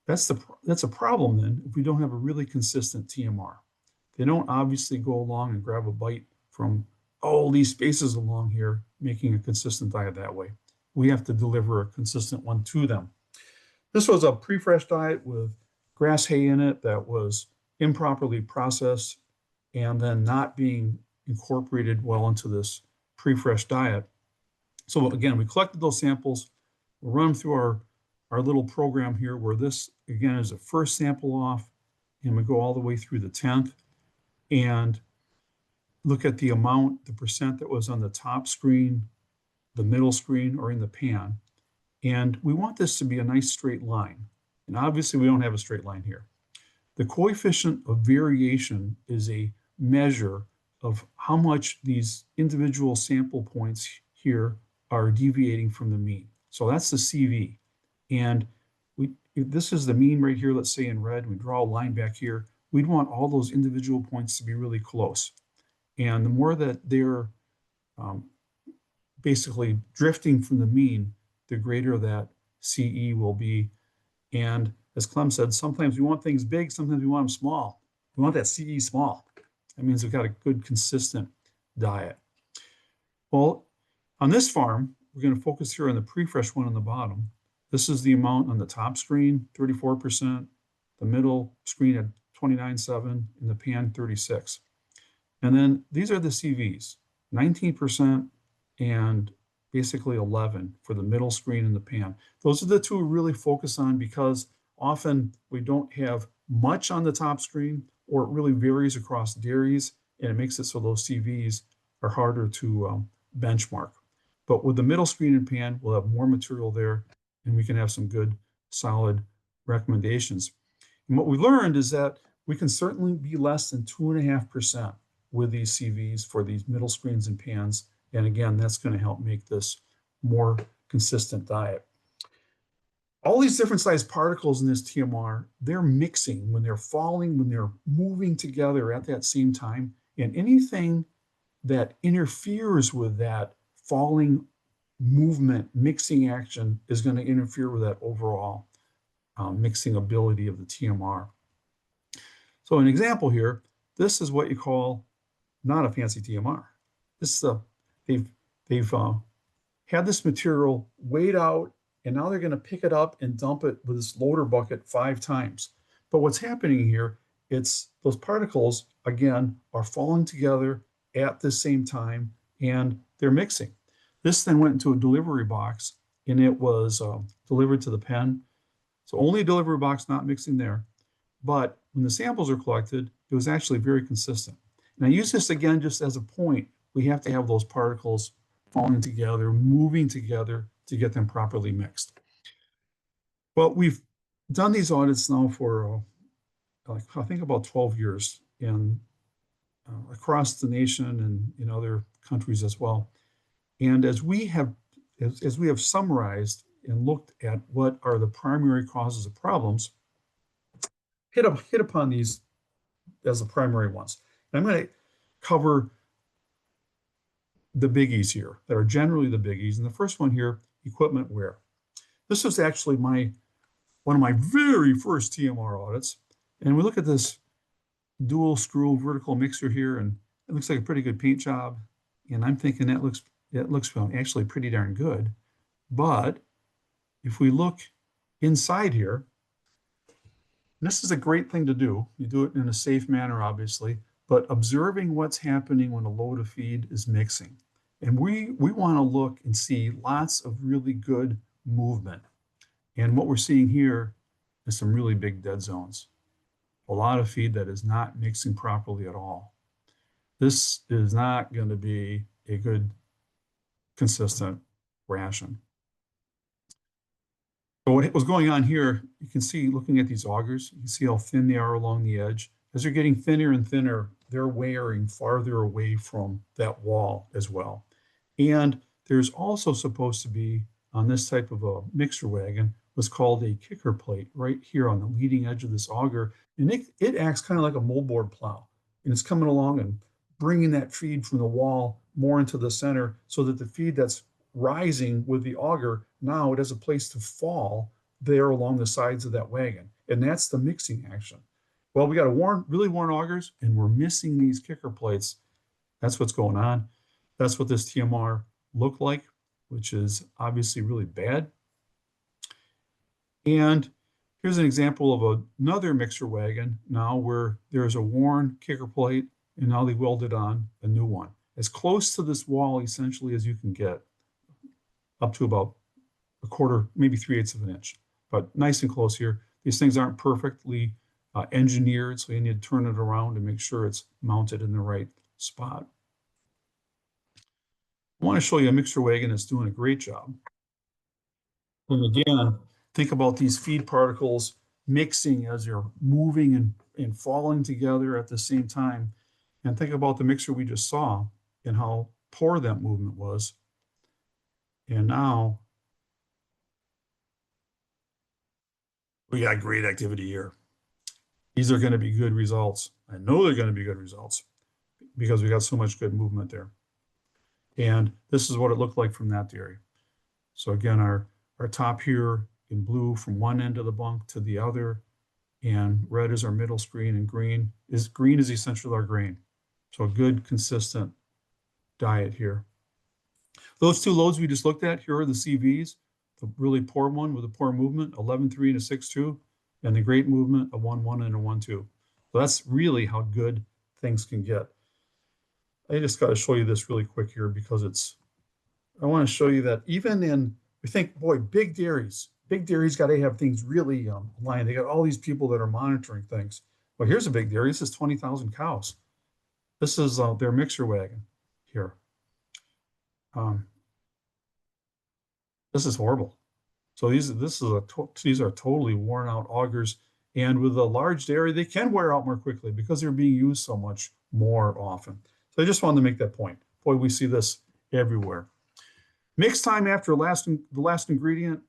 that's a problem then if we don't have a really consistent TMR. They don't obviously go along and grab a bite from all these spaces along here, making a consistent diet that way. We have to deliver a consistent one to them. This was a pre-fresh diet with grass hay in it that was improperly processed and then not being incorporated well into this pre-fresh diet. So again, we collected those samples, we'll run them through our little program here where this, again, is the first sample off, and we go all the way through the 10th and look at the amount, the percent that was on the top screen, the middle screen, or in the pan. And we want this to be a nice straight line. And obviously we don't have a straight line here. The coefficient of variation is a measure of how much these individual sample points here are deviating from the mean. So that's the CV. And if this is the mean right here, let's say in red, we draw a line back here, we'd want all those individual points to be really close. And the more that they're basically drifting from the mean, the greater that CE will be. And as Clem said, sometimes we want things big, sometimes we want them small. We want that CE small. That means we've got a good, consistent diet. Well, on this farm, we're going to focus here on the pre-fresh one on the bottom. This is the amount on the top screen, 34%, the middle screen at 29.7, and the pan 36. And then these are the CVs, 19% and basically 11 for the middle screen and the pan. Those are the two we really focus on because often we don't have much on the top screen, or it really varies across dairies, and it makes it so those CVs are harder to benchmark. But with the middle screen and pan, we'll have more material there, and we can have some good, solid recommendations. And what we learned is that we can certainly be less than 2.5% with these CVs for these middle screens and pans. And again, that's going to help make this more consistent diet. All these different size particles in this TMR, they're mixing when they're falling, when they're moving together at that same time. And anything that interferes with that falling movement, mixing action is going to interfere with that overall mixing ability of the TMR. So an example here, this is what you call not a fancy TMR. This is they've had this material weighed out, and now they're going to pick it up and dump it with this loader bucket 5 times. But what's happening here, it's those particles, again, are falling together at the same time, and they're mixing. This then went into a delivery box, and it was delivered to the pen. So only a delivery box, not mixing there. But when the samples are collected, it was actually very consistent. And I use this again just as a point. We have to have those particles falling together, moving together to get them properly mixed. Well, we've done these audits now for I think about 12 years and across the nation and in other countries as well. And as we have summarized and looked at what are the primary causes of problems, hit upon these as the primary ones. And I'm going to cover the biggies here that are generally the biggies. And the first one here, equipment wear. This was actually one of my very first TMR audits. And we look at this dual screw vertical mixer here, and it looks like a pretty good paint job. And I'm thinking it looks actually pretty darn good. But if we look inside here, this is a great thing to do. You do it in a safe manner, obviously, but observing what's happening when a load of feed is mixing. And we want to look and see lots of really good movement. And what we're seeing here is some really big dead zones. A lot of feed that is not mixing properly at all. This is not going to be a good, consistent ration. So what was going on here, you can see looking at these augers, you can see how thin they are along the edge. As they're getting thinner and thinner, they're wearing farther away from that wall as well. And there's also supposed to be, on this type of a mixer wagon, what's called a kicker plate right here on the leading edge of this auger. And it acts kind of like a moldboard plow. And it's coming along and bringing that feed from the wall more into the center so that the feed that's rising with the auger, now it has a place to fall there along the sides of that wagon. And that's the mixing action. Well, we got really worn augers, and we're missing these kicker plates. That's what's going on. That's what this TMR looked like, which is obviously really bad. And here's an example of another mixer wagon now where there's a worn kicker plate, and now they welded on a new one. As close to this wall essentially as you can get, up to about a quarter, maybe 3/8 of an inch, but nice and close here. These things aren't perfectly engineered, so you need to turn it around to make sure it's mounted in the right spot. I want to show you a mixer wagon that's doing a great job. And again, think about these feed particles mixing as they're moving and falling together at the same time. And think about the mixture we just saw and how poor that movement was. And now we got great activity here. These are going to be good results. I know they're going to be good results because we got so much good movement there. And this is what it looked like from that dairy. So again, our top here in blue from one end of the bunk to the other, and red is our middle screen, and green is essentially our grain. So a good, consistent diet here. Those two loads we just looked at, here are the CVs, the really poor one with a poor movement, 11.3 and a 6.2, and the great movement, a 1.1 and a 1.2. So that's really how good things can get. I just got to show you this really quick here because I want to show you that even we think, boy, big dairies got to have things really aligned. They got all these people that are monitoring things. Well, here's a big dairy. This is 20,000 cows. This is their mixer wagon here. This is horrible. So these are totally worn out augers. And with a large dairy, they can wear out more quickly because they're being used so much more often. So I just wanted to make that point. Boy, we see this everywhere. Mix time after the last ingredient,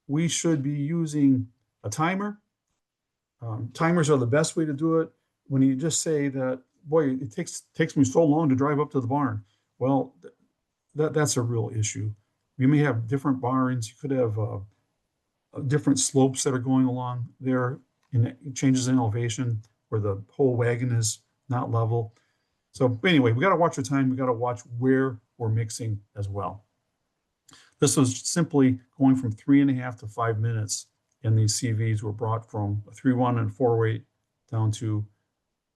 we should be using a timer. Timers are the best way to do it. When you just say that, boy, it takes me so long to drive up to the barn. Well, that's a real issue. You may have different barns. You could have different slopes that are going along there, and changes in elevation where the whole wagon is not level. So anyway, we got to watch our time. We got to watch where we're mixing as well. This was simply going from 3.5 to 5 minutes, and these CVs were brought from a 3.1 and 4 weight down to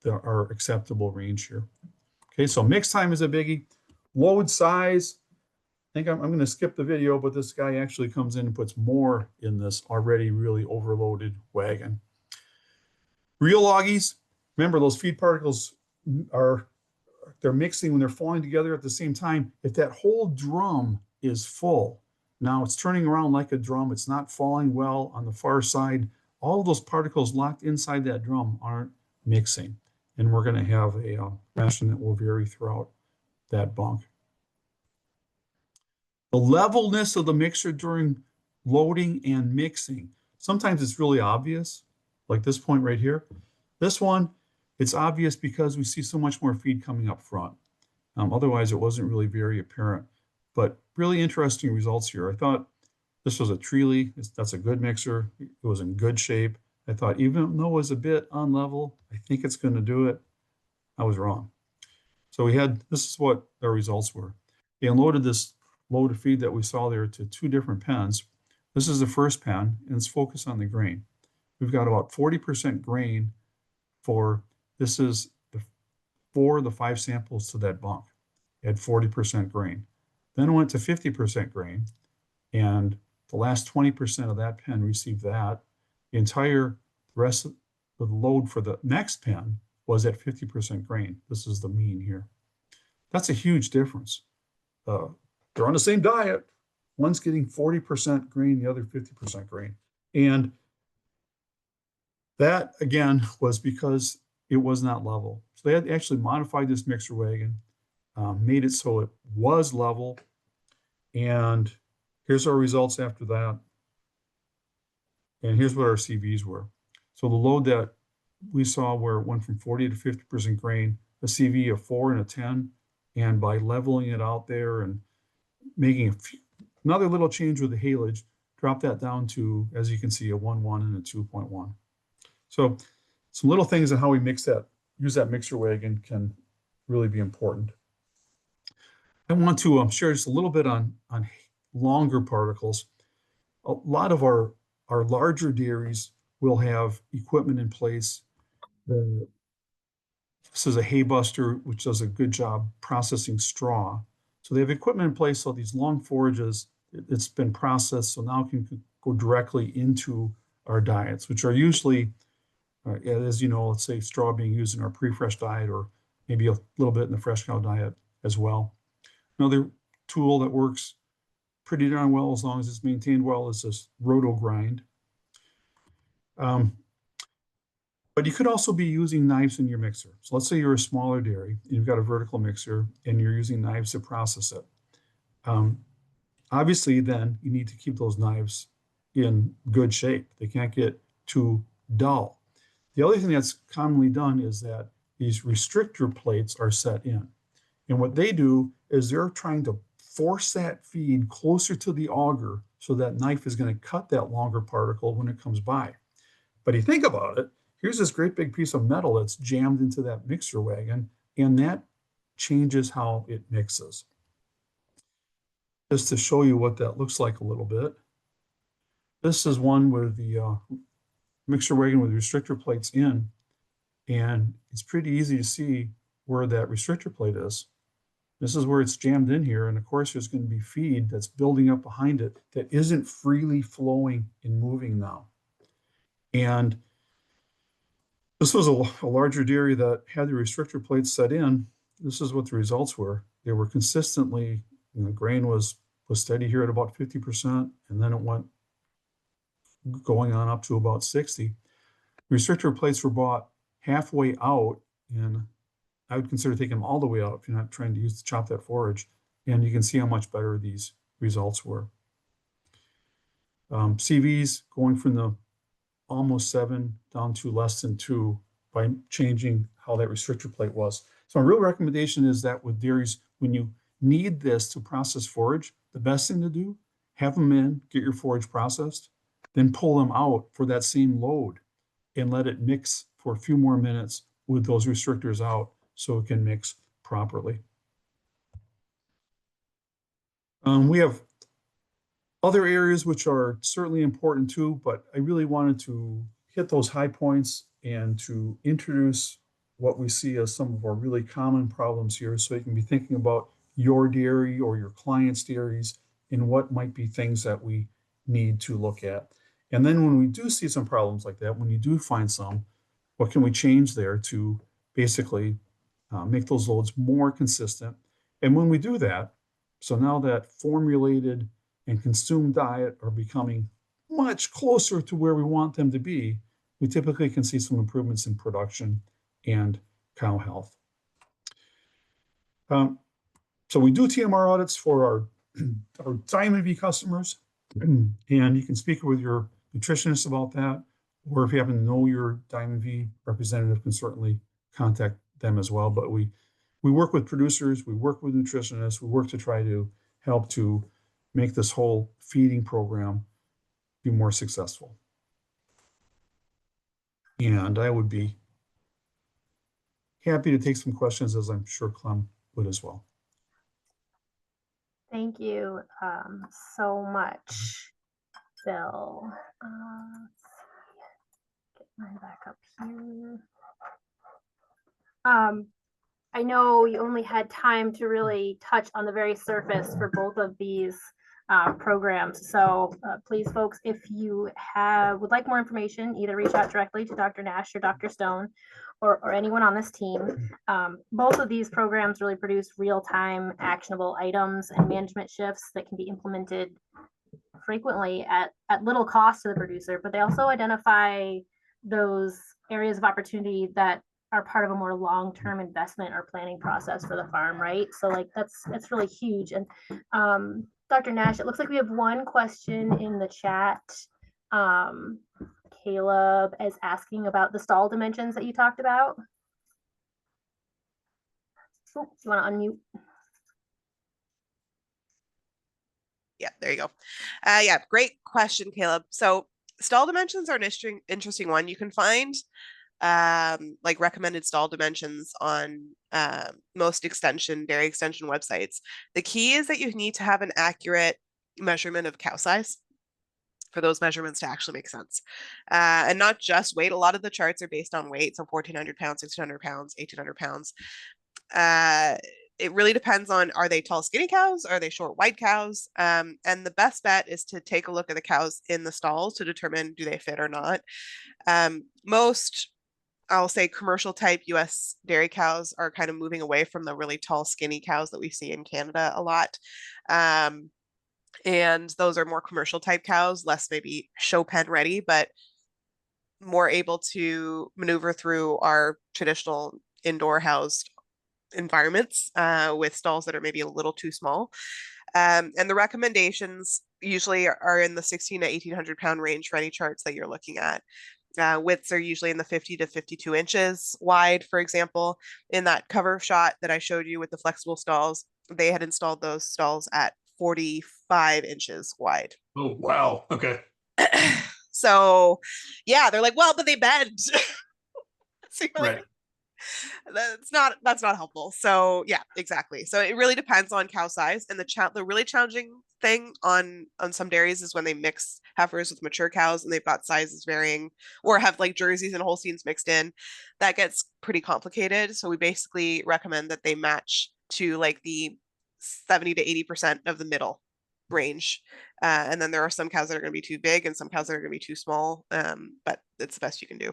our acceptable range here. Okay, so mix time is a biggie. Load size, I think I'm going to skip the video, but this guy actually comes in and puts more in this already really overloaded wagon. Real loggies, remember those feed particles they're mixing when they're falling together at the same time. If that whole drum is full, now it's turning around like a drum, it's not falling well on the far side, all of those particles locked inside that drum aren't mixing. And we're going to have a ration that will vary throughout that bunk. The levelness of the mixture during loading and mixing. Sometimes it's really obvious, like this point right here. This one, it's obvious because we see so much more feed coming up front. Otherwise, it wasn't really very apparent. But really interesting results here. I thought this was a Treely. That's a good mixer. It was in good shape. I thought even though it was a bit unlevel, I think it's going to do it. I was wrong. So this is what our results were. They unloaded this load of feed that we saw there to 2 different pens. This is the first pen, and it's focused on the grain. We've got about 40% grain for the 5 samples to that bunk. It had 40% grain. Then it went to 50% grain, and the last 20% of that pen received that. The rest of the load for the next pen was at 50% grain. This is the mean here. That's a huge difference. They're on the same diet. One's getting 40% grain, the other 50% grain. And that, again, was because it was not level. So they had actually modified this mixer wagon, made it so it was level. And here's our results after that. And here's what our CVs were. So the load that we saw where it went from 40 to 50% grain, a CV of 4 and a 10. And by leveling it out there and making another little change with the haylage, drop that down to, as you can see, a 1.1 and a 2.1. So some little things on how we use that mixer wagon can really be important. I want to share just a little bit on longer particles. A lot of our larger dairies will have equipment in place. This is a hay buster, which does a good job processing straw. So they have equipment in place, so these long forages, it's been processed, so now it can go directly into our diets, which are usually, as you know, let's say straw being used in our pre-fresh diet, or maybe a little bit in the fresh cow diet as well. Another tool that works pretty darn well as long as it's maintained well. It's this roto grind. But you could also be using knives in your mixer. So let's say you're a smaller dairy and you've got a vertical mixer and you're using knives to process it. Obviously, then you need to keep those knives in good shape. They can't get too dull. The other thing that's commonly done is that these restrictor plates are set in. And what they do is they're trying to force that feed closer to the auger so that knife is going to cut that longer particle when it comes by. But you think about it, here's this great big piece of metal that's jammed into that mixer wagon, and that changes how it mixes. Just to show you what that looks like a little bit. This is one with the mixer wagon with restrictor plates in, and it's pretty easy to see where that restrictor plate is. This is where it's jammed in here, and of course there's going to be feed that's building up behind it that isn't freely flowing and moving now. And this was a larger dairy that had the restrictor plates set in. This is what the results were. They were consistently, grain was steady here at about 50%, and then it went going on up to about 60. Restrictor plates were bought halfway out, and I would consider taking them all the way out if you're not trying to chop that forage. And you can see how much better these results were. CVs going from the almost 7 down to less than 2 by changing how that restrictor plate was. So a real recommendation is that with dairies, when you need this to process forage, the best thing to do, have them in, get your forage processed, then pull them out for that same load and let it mix for a few more minutes with those restrictors out so it can mix properly. We have other areas which are certainly important too, but I really wanted to hit those high points and to introduce what we see as some of our really common problems here so you can be thinking about your dairy or your client's dairies and what might be things that we need to look at. And then when we do see some problems like that, when you do find some, what can we change there to basically make those loads more consistent? And when we do that, so now that formulated and consumed diet are becoming much closer to where we want them to be, we typically can see some improvements in production and cow health. So we do TMR audits for our Diamond V customers, and you can speak with your nutritionist about that, or if you happen to know your Diamond V representative, can certainly contact them as well. But we work with producers, we work with nutritionists, we work to try to help to make this whole feeding program be more successful. And I would be happy to take some questions, as I'm sure Clem would as well. Thank you so much, Bill. Let's see. Get mine back up here. I know you only had time to really touch on the very surface for both of these programs. So please, folks, if you would like more information, either reach out directly to Dr. Nash or Dr. Stone or anyone on this team. Both of these programs really produce real-time actionable items and management shifts that can be implemented frequently at little cost to the producer, but they also identify those areas of opportunity that are part of a more long-term investment or planning process for the farm, right? So like that's really huge. And Dr. Nash, it looks like we have one question in the chat. Caleb is asking about the stall dimensions that you talked about. Oh, you want to unmute? Yeah, there you go. Yeah, great question, Caleb. So stall dimensions are an interesting one. You can find like recommended stall dimensions on most dairy extension websites. The key is that you need to have an accurate measurement of cow size for those measurements to actually make sense. And not just weight. A lot of the charts are based on weight. So 1,400 pounds, 1,600 pounds, 1,800 pounds. It really depends on, are they tall, skinny cows? Are they short, wide cows? And the best bet is to take a look at the cows in the stalls to determine, do they fit or not? Most, I'll say, commercial type US dairy cows are kind of moving away from the really tall, skinny cows that we see in Canada a lot. And those are more commercial type cows, less maybe show pen ready, but more able to maneuver through our traditional indoor housed environments with stalls that are maybe a little too small. And the recommendations usually are in the 16 to 1800 pound range for any charts that you're looking at. Widths are usually in the 50 to 52 inches wide. For example, in that cover shot that I showed you with the flexible stalls, they had installed those stalls at 45 inches wide. Oh, wow. Okay. So yeah, they're like, well, but they bend. So you're like, Right. that's not helpful. So yeah, exactly. So it really depends on cow size, and the really challenging thing on some dairies is when they mix heifers with mature cows and they've got sizes varying or have like Jerseys and Holsteins mixed in. That gets pretty complicated. So we basically recommend that they match to like the 70 to 80% of the middle range. And then there are some cows that are going to be too big and some cows that are going to be too small. But it's the best you can do.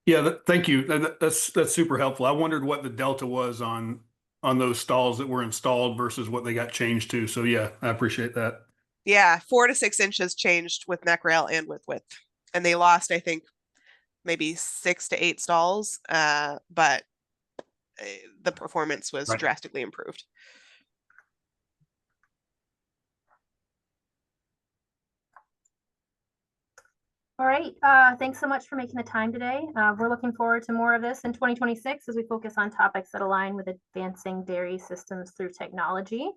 Yeah, thank you. That's super helpful. I wondered what the delta was on those stalls that were installed versus what they got changed to. So yeah, I appreciate that. Yeah, 4 to 6 inches changed with neck rail and with width. And they lost, I think, maybe 6 to 8 stalls, but the performance was Right. drastically improved. All right, thanks so much for making the time today. We're looking forward to more of this in 2026 as we focus on topics that align with advancing dairy systems through technology.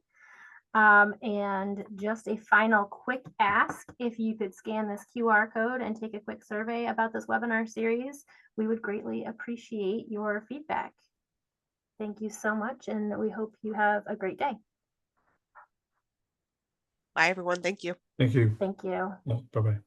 And just a final quick ask, if you could scan this QR code and take a quick survey about this webinar series, we would greatly appreciate your feedback. Thank you so much, and we hope you have a great day. Bye, everyone. Thank you. Thank you. Thank you. Bye-bye.